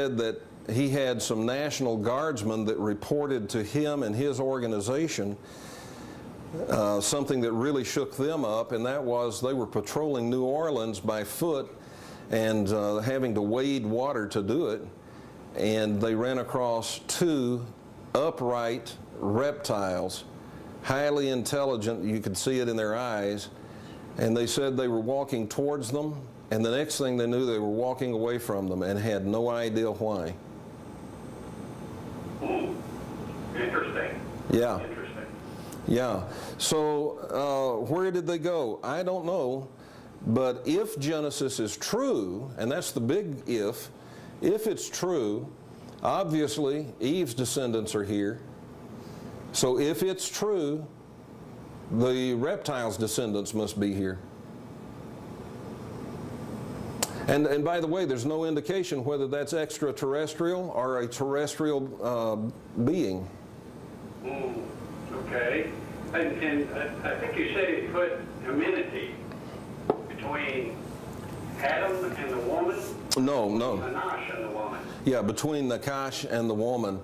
that he had some National Guardsmen that reported to him and his organization something that really shook them up, and that was they were patrolling New Orleans by foot and having to wade water to do it, and they ran across two upright reptiles, highly intelligent, you could see it in their eyes, and they said they were walking towards them, and the next thing they knew they were walking away from them and had no idea why. Interesting. Yeah. Interesting. Yeah. So where did they go? I don't know. But if Genesis is true, and that's the big if it's true, obviously Eve's descendants are here. So if it's true, the reptiles' descendants must be here. And by the way, there's no indication whether that's extraterrestrial or a terrestrial being. Okay. And I think you said he put immunity between Adam and the woman? No. Anash and the woman. Yeah, between Nakash and the woman.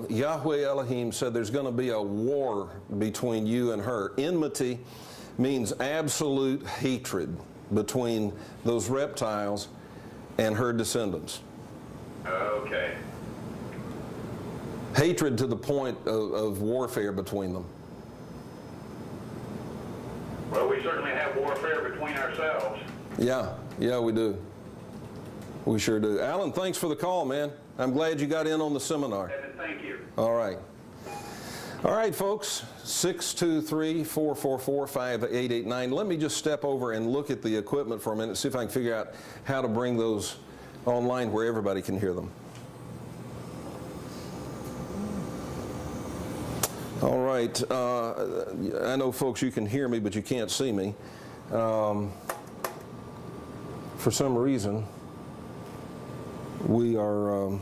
Yahweh Elohim said there's going to be a war between you and her. Enmity means absolute hatred between those reptiles and her descendants. Okay. Hatred to the point of warfare between them. Well, we certainly have warfare between ourselves. Yeah, we do. We sure do. Alan, thanks for the call, man. I'm glad you got in on the seminar. Thank you. All right. All right, folks, 623-444-5889. Let me just step over and look at the equipment for a minute, see if I can figure out how to bring those online where everybody can hear them. All right. I know, folks, you can hear me, but you can't see me. For some reason, we are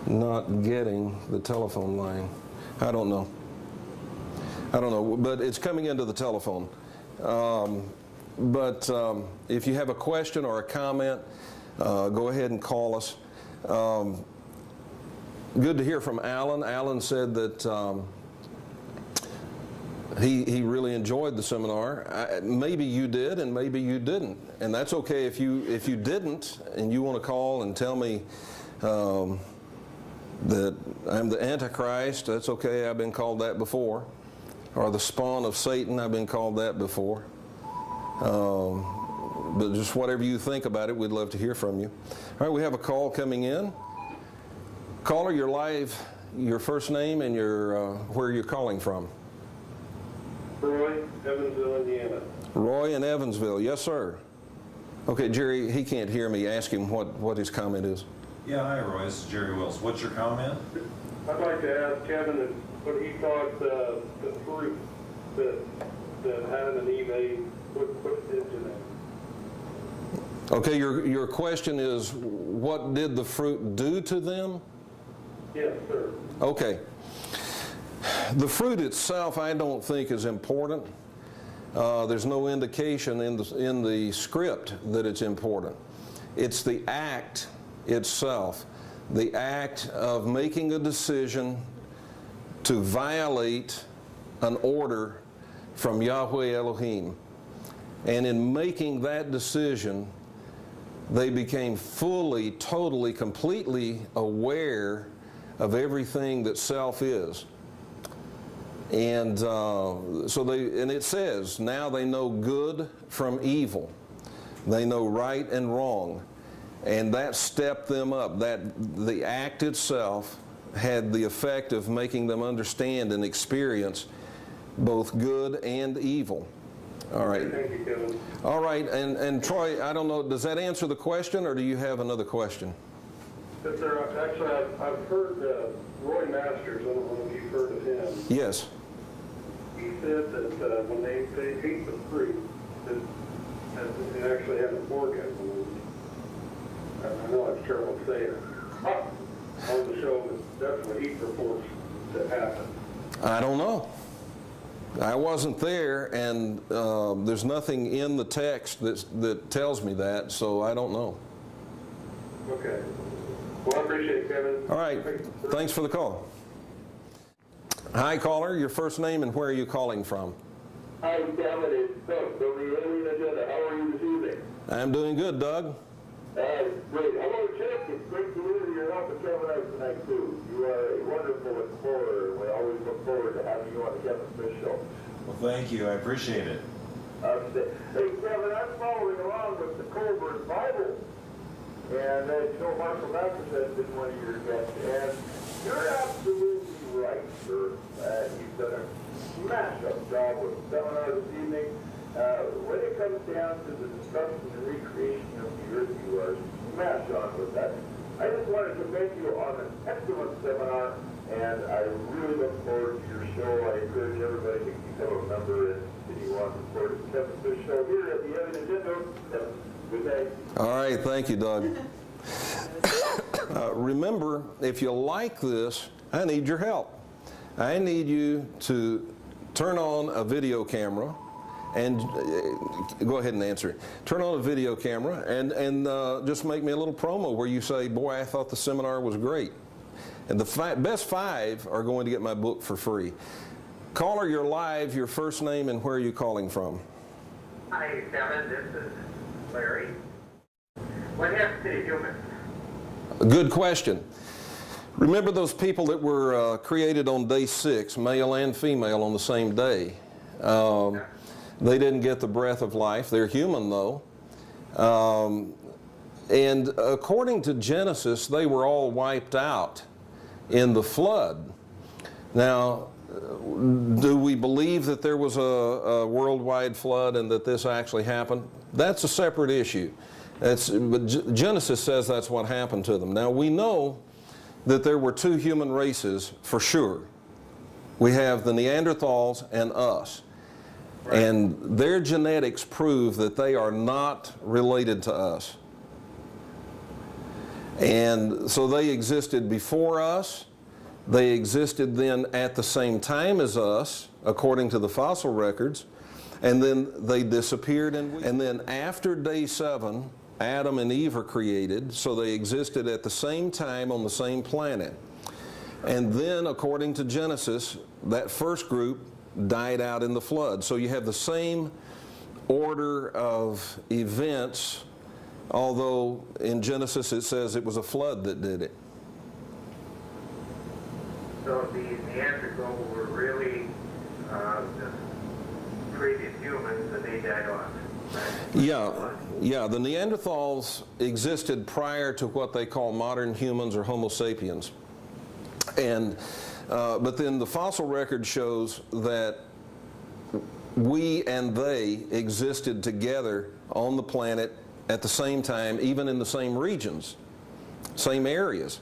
not getting the telephone line. I don't know, but it's coming into the telephone. If you have a question or a comment, go ahead and call us. Good to hear from Alan. Alan said that he really enjoyed the seminar. Maybe you did, and maybe you didn't, and that's okay if you didn't, and you want to call and tell me that I'm the Antichrist. That's okay. I've been called that before, or the spawn of Satan. I've been called that before. But just whatever you think about it, we'd love to hear from you. All right, we have a call coming in. Caller, you're live. Your first name and your where you're calling from. Roy, Evansville, Indiana. Roy in Evansville. Yes, sir. Okay, Jerry, he can't hear me. Ask him what his comment is. Yeah, hi, Roy. This is Jerry Wills. What's your comment? I'd like to ask Kevin what he thought the fruit that Adam and Eve ate, what put into that. Okay, your question is, what did the fruit do to them? Yes, sir. Okay. The fruit itself, I don't think, is important. There's no indication in the script that it's important. It's the act itself, the act of making a decision to violate an order from Yahweh Elohim. And in making that decision, they became fully, totally, completely aware of everything that self is. And and it says, now they know good from evil. They know right and wrong. And that stepped them up. The act itself had the effect of making them understand and experience both good and evil. All right. Thank you, Kevin. All right, and Troy, I don't know, does that answer the question, or do you have another question? Yes, sir. Actually, I've heard Roy Masters, I don't know if you've heard of him. Yes. He said that when they ate the fruit, that they actually had an orgasm. I know it's terrible to say it on the show, but that's what he reports that happened. I don't know. I wasn't there, and there's nothing in the text that tells me that, so I don't know. Okay. Well, I appreciate it, Kevin. All right. Thanks for the call. Hi, caller. Your first name and where are you calling from? Hi, Kevin. It's Doug from the Alien Agenda. How are you this evening? I'm doing good, Doug. Great. Hello, Chick. It's great to hear you're helping Kevin out tonight, too. You are a wonderful explorer. We always look forward to having you on the Kevin Smith Show. Well, thank you. I appreciate it. Hey, Kevin, I'm following along with the Colbert Bible. And so Marshall Baptist has been one of your guests. And you're absolutely right, sir. You've done a smash-up job with the seminar this evening. When it comes down to the destruction and recreation of the earth, you are smash on with that. I just wanted to commend you on an excellent seminar, and I really look forward to your show. I encourage everybody to become a member and continue on to support the Kevin Smith Show here at the Alien Agenda. Good day. All right. Thank you, Doug. Remember, if you like this, I need your help. I need you to turn on a video camera and go ahead and answer it. Turn on a video camera and just make me a little promo where you say, boy, I thought the seminar was great. And the best 5 are going to get my book for free. Caller, you're live. Your first name and where are you calling from? Hi, Kevin. This is Larry. What happened to humans? Good question. Remember those people that were created on day 6, male and female, on the same day? They didn't get the breath of life. They're human, though. And according to Genesis, they were all wiped out in the flood. Now, do we believe that there was a worldwide flood and that this actually happened? That's a separate issue. But Genesis says that's what happened to them. Now, we know that there were 2 human races for sure. We have the Neanderthals and us. Right. And their genetics prove that they are not related to us. And so they existed before us. They existed then at the same time as us, according to the fossil records. And then they disappeared. And then after day 7, Adam and Eve are created, so they existed at the same time on the same planet. And then, according to Genesis, that first group died out in the flood. So you have the same order of events, although in Genesis it says it was a flood that did it. So the Neanderthals were really the previous humans that they died off, right? Yeah, the Neanderthals existed prior to what they call modern humans or Homo sapiens. And but then the fossil record shows that we and they existed together on the planet at the same time, even in the same regions, same areas.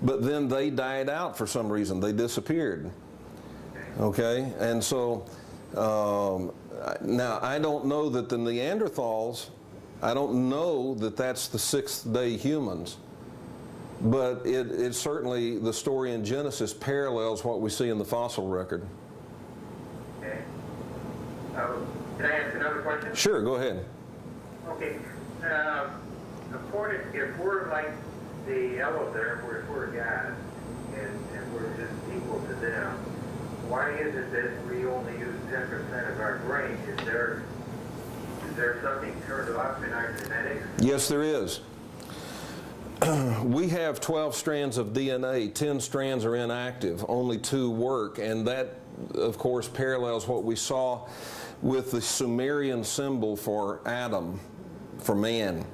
But then they died out for some reason. They disappeared. Okay? And so now I don't know that the Neanderthals, I don't know that that's the 6th day humans. But it certainly, the story in Genesis parallels what we see in the fossil record. Okay. Can I ask another question? Sure, go ahead. Okay. If we're like the elephant, if we're God, and we're just equal to them, why is it that we only use 10% of our brain? Is there something turned off in our genetics? Yes, there is. We have 12 strands of DNA, 10 strands are inactive, only 2 work, and that, of course, parallels what we saw with the Sumerian symbol for Adam, for man,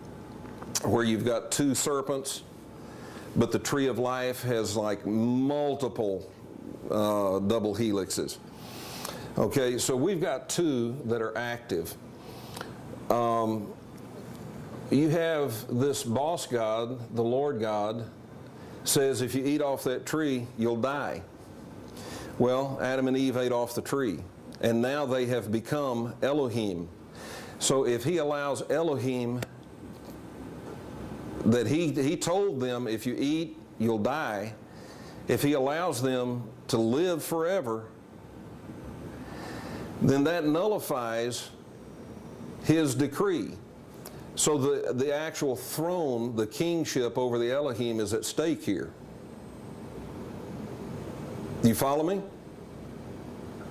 where you've got 2 serpents, but the tree of life has like multiple double helixes. Okay, so we've got 2 that are active. You have this boss God, the Lord God, says if you eat off that tree, you'll die. Well, Adam and Eve ate off the tree, and now they have become Elohim. So if he allows Elohim, that he told them if you eat, you'll die, if he allows them to live forever, then that nullifies his decree. So the actual throne, the kingship over the Elohim is at stake here. Do you follow me?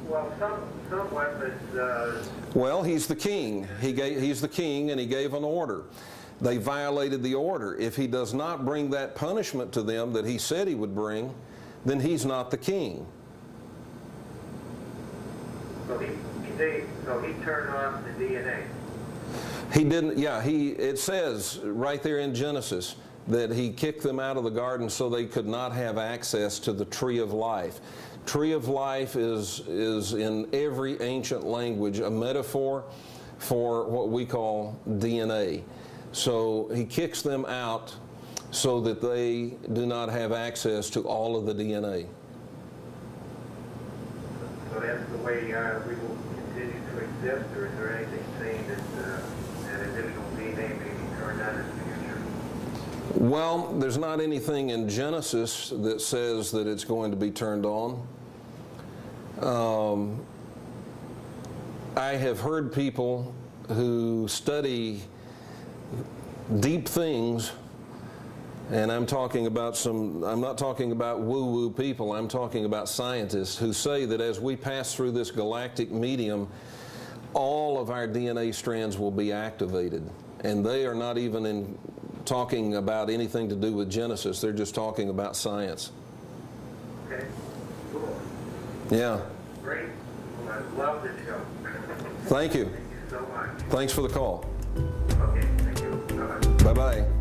Well, somewhat, but... Well, he's the king. He's the king, and he gave an order. They violated the order. If he does not bring that punishment to them that he said he would bring, then he's not the king. So he turned off the DNA. He didn't, yeah, it says right there in Genesis that he kicked them out of the garden so they could not have access to the tree of life. Tree of life is in every ancient language a metaphor for what we call DNA. So he kicks them out so that they do not have access to all of the DNA. So that's the way we will continue to exist, or is there anything saying that that additional DNA may be turned on in the future? Well, there's not anything in Genesis that says that it's going to be turned on. I have heard people who study deep things, and I'm talking about I'm not talking about woo-woo people, I'm talking about scientists who say that as we pass through this galactic medium, all of our DNA strands will be activated. And they are not even talking about anything to do with Genesis, they're just talking about science. Okay, cool. Yeah. Great. Well, I love this show. Thank you. Thank you so much. Thanks for the call. Okay, thank you. Bye-bye. Bye-bye.